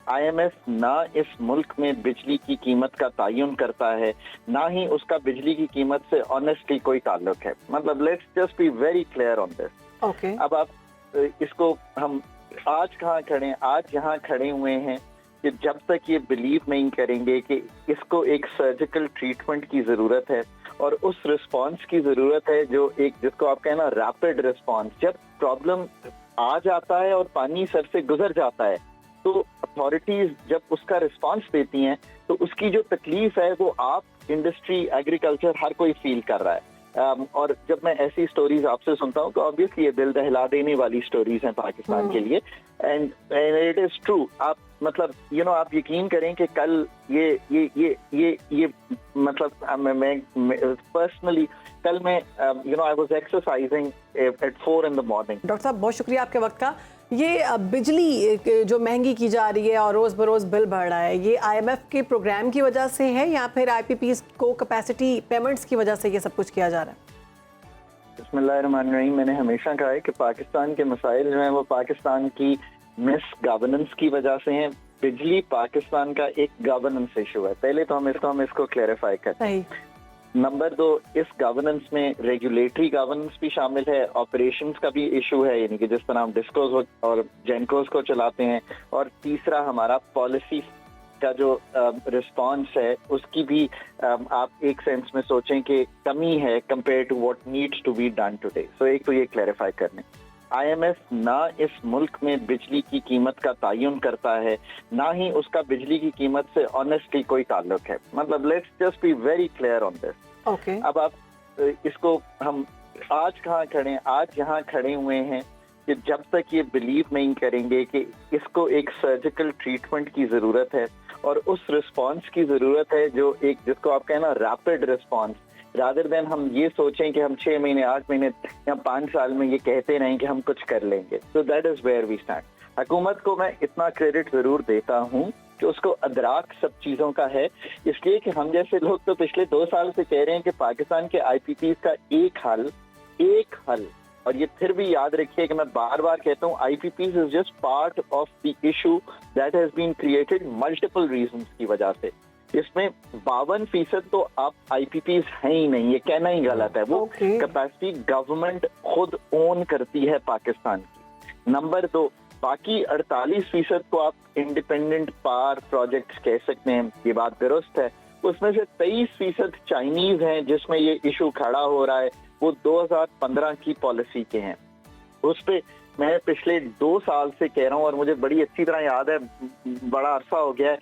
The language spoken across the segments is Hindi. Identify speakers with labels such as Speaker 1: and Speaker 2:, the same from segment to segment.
Speaker 1: आईएमएफ ना इस मुल्क में बिजली की कीमत का तयन करता है, ना ही उसका बिजली की कीमत से ऑनेस्टली कोई ताल्लुक है। मतलब let's just be very clear on this.
Speaker 2: Okay.
Speaker 1: अब आप इसको हम आज कहाँ खड़े, आज यहाँ खड़े हुए हैं कि जब तक ये बिलीव नहीं करेंगे कि इसको एक सर्जिकल ट्रीटमेंट की जरूरत है और उस रिस्पांस की जरूरत है जो एक जिसको आप कहना रैपिड रिस्पांस। जब प्रॉब्लम आ जाता है और पानी सर से गुजर जाता है तो अथॉरिटीज जब उसका रिस्पांस देती हैं तो उसकी जो तकलीफ है वो आप, इंडस्ट्री, एग्रीकल्चर, हर कोई फील कर रहा है। और जब मैं ऐसी स्टोरीज आपसे सुनता हूँ तो ऑब्वियसली ये दिल दहला देने वाली स्टोरीज हैं पाकिस्तान के लिए। And it is true. आप मतलब आप यकीन करें कि कल ये मतलब मैं पर्सनली कल मैं I was exercising at 4 in the morning।
Speaker 2: Doctor साहब बहुत शुक्रिया आपके वक्त का। ये बिजली जो महंगी की जा रही है और रोज़ बरोज़ बिल बढ़ रहा है, ये आईएमएफ के प्रोग्राम की वजह से है या फिर आईपीपीज को कैपेसिटी पेमेंट्स की वजह से ये सब कुछ किया जा रहा है?
Speaker 1: बिस्मिल्लाहिर्रहमानिर्रहीम। मैंने हमेशा कहा है कि पाकिस्तान के मसाइल जो हैं वो पाकिस्तान की मिस गवर्नेंस की वजह से हैं। बिजली पाकिस्तान का एक गवर्नेंस इशू है। पहले तो हम इसको क्लैरिफाई करते हैं। नंबर 2, इस गवर्नेंस में रेगुलेटरी गवर्नेंस भी शामिल है, ऑपरेशंस का भी इशू है, यानी कि जिस तरह हम डिस्कोस और जेनकोस को चलाते हैं। और तीसरा हमारा पॉलिसी का जो रिस्पांस है उसकी भी आप एक सेंस में सोचें कि कमी है compare to what needs to be done today. So एक तो ये क्लैरिफाई करने, आईएमएफ ना इस मुल्क में बिजली की कीमत का तयन करता है, ना ही उसका बिजली की कीमत से ऑनेस्टली कोई ताल्लुक है। मतलब let's just be very clear on this.
Speaker 2: Okay.
Speaker 1: अब आप इसको हम आज कहाँ खड़े, आज यहाँ खड़े हुए हैं कि जब तक ये बिलीव नहीं करेंगे कि इसको एक सर्जिकल ट्रीटमेंट की जरूरत है और उस रिस्पांस की जरूरत है जो एक जिसको आप कहना रैपिड रिस्पांस, रादर देन हम ये सोचें कि हम 6 महीने, 8 महीने या 5 साल में ये कहते रहें कि हम कुछ कर लेंगे। So that is where we stand. हुकूमत को मैं इतना क्रेडिट जरूर देता हूँ कि उसको अदराक सब चीजों का है, इसलिए कि हम जैसे लोग तो पिछले 2 साल से कह रहे हैं कि पाकिस्तान के आईपीपीज का एक हल, और ये फिर भी याद रखिए कि मैं बार बार कहता हूँ IPPs is just part of the issue that has been created multiple reasons की वजह से। इसमें 52% तो आप आईपीपीज हैं ही नहीं, ये कहना ही गलत है। वो कैपेसिटी गवर्नमेंट खुद ओन करती है पाकिस्तान की। नंबर 2, बाकी 48% को आप इंडिपेंडेंट पावर प्रोजेक्ट्स कह सकते हैं, ये बात दुरुस्त है। उसमें से 23% चाइनीज हैं जिसमें ये इशू खड़ा हो रहा है, वो 2015 की पॉलिसी के हैं। उस पे मैं पिछले 2 साल से कह रहा हूँ और मुझे बड़ी अच्छी तरह याद है, बड़ा अरसा हो गया है।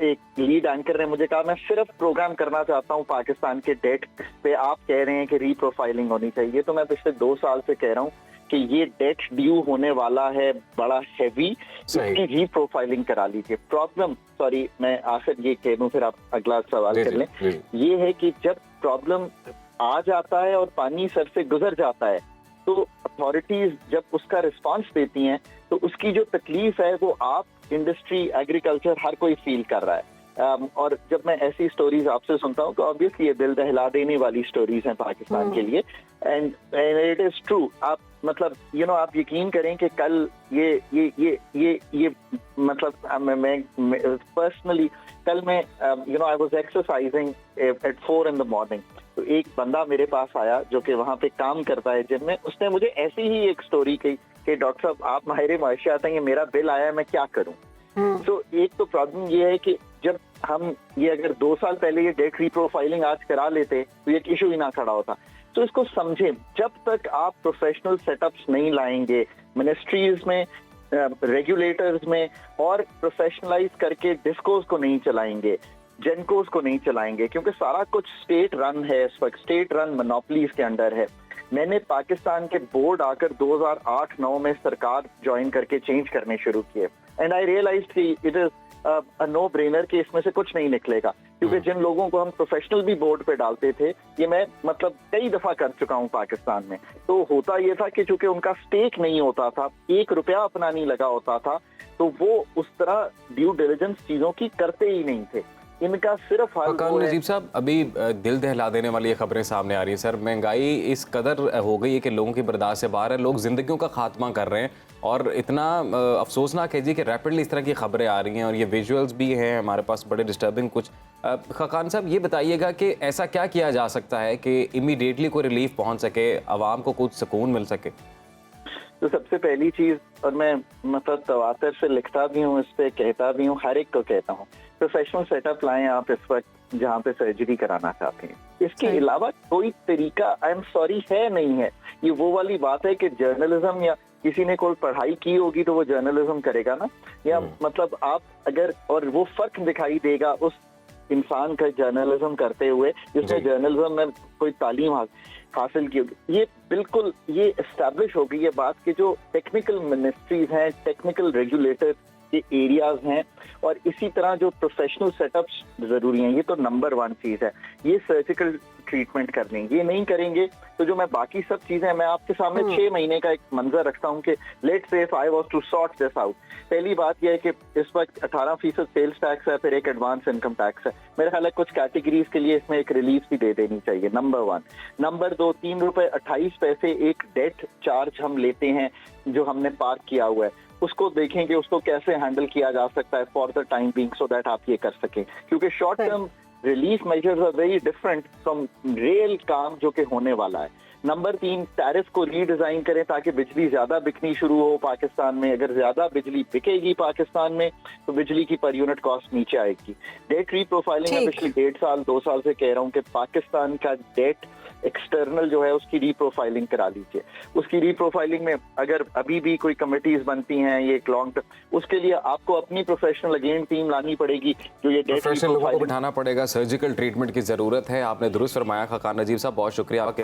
Speaker 1: एक लीड एंकर ने मुझे कहा मैं सिर्फ प्रोग्राम करना चाहता हूँ पाकिस्तान के डेट पे, आप कह रहे हैं कि रीप्रोफाइलिंग होनी चाहिए। तो मैं पिछले 2 साल से कह रहा हूँ कि ये डेट ड्यू होने वाला है बड़ा हैवी, इसकी रीप्रोफाइलिंग करा लीजिए। प्रॉब्लम, सॉरी मैं आखिर ये कह दूं फिर आप अगला सवाल कर लें, ये है कि जब प्रॉब्लम आ जाता है और पानी सर से गुजर जाता है तो अथॉरिटीज जब उसका रिस्पांस देती हैं तो उसकी जो तकलीफ है वो आप, इंडस्ट्री, एग्रीकल्चर, हर कोई फील कर रहा है। और जब मैं ऐसी स्टोरीज आपसे सुनता हूँ तो ऑब्वियसली ये दिल दहला देने वाली स्टोरीज हैं पाकिस्तान के लिए। And it is true. आप मतलब आप यकीन करें कि कल ये मतलब मैं पर्सनली कल मैं I was exercising at 4 in the morning। तो एक बंदा मेरे पास आया जो कि वहाँ पे काम करता है जिम में, उसने मुझे ऐसी ही एक स्टोरी कही कि डॉक्टर साहब आप माहिर माशियात हैं, ये मेरा बिल आया है, मैं क्या करूँ। तो एक तो प्रॉब्लम ये है कि जब हम ये अगर 2 साल पहले ये डेट रीप्रोफाइलिंग आज करा लेते तो ये इशू ही ना खड़ा होता। तो इसको समझें, जब तक आप प्रोफेशनल सेटअप्स नहीं लाएंगे मिनिस्ट्रीज में, रेगुलेटर्स में, और प्रोफेशनलाइज करके डिस्कोस को नहीं चलाएंगे, जेनकोस को नहीं चलाएंगे, क्योंकि सारा कुछ स्टेट रन है इस वक्त, स्टेट रन मोनोपोलीज के अंडर है। मैंने पाकिस्तान के बोर्ड आकर 2008-9 में सरकार ज्वाइन करके चेंज करने शुरू किए एंड आई रियलाइज कि it is a no brainer कि इसमें से कुछ नहीं निकलेगा, क्योंकि जिन लोगों को हम प्रोफेशनल भी बोर्ड पे डालते थे, ये मैं मतलब कई दफा कर चुका हूँ पाकिस्तान में। तो होता ये था कि चूंकि उनका स्टेक नहीं होता था, 1 रुपया अपना नहीं लगा होता था, तो वो उस तरह ड्यू डिलिजेंस चीजों की करते ही नहीं थे। इनका सिर्फ हल
Speaker 3: खाकान नजीब साहब, अभी दिल दहला देने वाली ये खबरें सामने आ रही है सर। महंगाई इस कदर हो गई है कि लोगों की बर्दाश्त से बाहर है, लोग जिंदगियों का खात्मा कर रहे हैं और इतना अफसोसनाक है जी कि रैपिडली इस तरह की खबरें आ रही हैं और ये विजुअल्स भी हैं हमारे पास बड़े डिस्टर्बिंग कुछ। खाकान साहब ये बताइएगा कि ऐसा क्या किया जा सकता है कि इमीडिएटली कोई रिलीफ पहुँच सके, आवाम को कुछ सुकून मिल सके?
Speaker 1: तो सबसे पहली चीज, और मैं मतलब तवातर से लिखता भी हूँ, इस पे कहता भी हूँ, हर एक को कहता हूँ, प्रोफेशनल सेटअप लाएं आप इस वक्त जहाँ पे सर्जरी कराना चाहते हैं। इसके अलावा कोई तरीका आई एम सॉरी है नहीं है। ये वो वाली बात है कि जर्नलिज्म या किसी ने कोई पढ़ाई की होगी तो वो जर्नलिज्म करेगा ना, या मतलब आप अगर, और वो फर्क दिखाई देगा उस इंसान का जर्नलिज्म करते हुए जिसने जर्नलिज्म में कोई तालीम हासिल की होगी। ये बिल्कुल ये एस्टैब्लिश हो गई ये बात कि जो टेक्निकल मिनिस्ट्रीज हैं, टेक्निकल रेगुलेटर के एरियाज हैं, और इसी तरह जो प्रोफेशनल सेटअप्स जरूरी हैं। ये तो नंबर 1 चीज है। ये सर्जिकल ट्रीटमेंट करने ये नहीं करेंगे तो जो मैं बाकी सब चीजें, मैं आपके सामने 6 महीने का एक मंजर रखता हूँ कि let's say if I was to sort this out. पहली बात यह है कि इस वक्त 18% सेल्स टैक्स है, फिर एक एडवांस इनकम टैक्स है। मेरे ख्याल है कुछ कैटेगरीज के लिए इसमें एक रिलीफ भी दे देनी चाहिए, नंबर 1। नंबर 2, 3 रुपए 28 पैसे एक डेट चार्ज हम लेते हैं जो हमने पार्क किया हुआ है, उसको देखेंगे उसको कैसे हैंडल किया जा सकता है for the time being, so that आप ये कर सकें, क्योंकि short term relief measures are very different from real काम जो कि होने वाला है। नंबर 3, टैरिफ को रीडिजाइन करें ताकि बिजली ज्यादा बिकनी शुरू हो पाकिस्तान में। अगर ज्यादा बिजली बिकेगी पाकिस्तान में तो बिजली की पर यूनिट कॉस्ट नीचे आएगी। डेट रीप्रोफाइलिंग में पिछले 1.5 साल 2 साल से कह रहा हूँ कि पाकिस्तान का डेट एक्सटर्नल जो है उसकी रीप्रोफाइलिंग करा लीजिए। उसकी रीप्रोफाइलिंग में अगर अभी भी कोई कमिटीज बनती हैं, ये एक लॉन्ग टर्म, उसके लिए आपको अपनी प्रोफेशनल अगेन टीम लानी पड़ेगी जो ये
Speaker 3: प्रोफेशनल लोगों को बिठाना पड़ेगा। सर्जिकल ट्रीटमेंट की जरूरत है। आपने दुरुस्त फरमाया खाकान नजीब साहब, बहुत शुक्रिया आपका।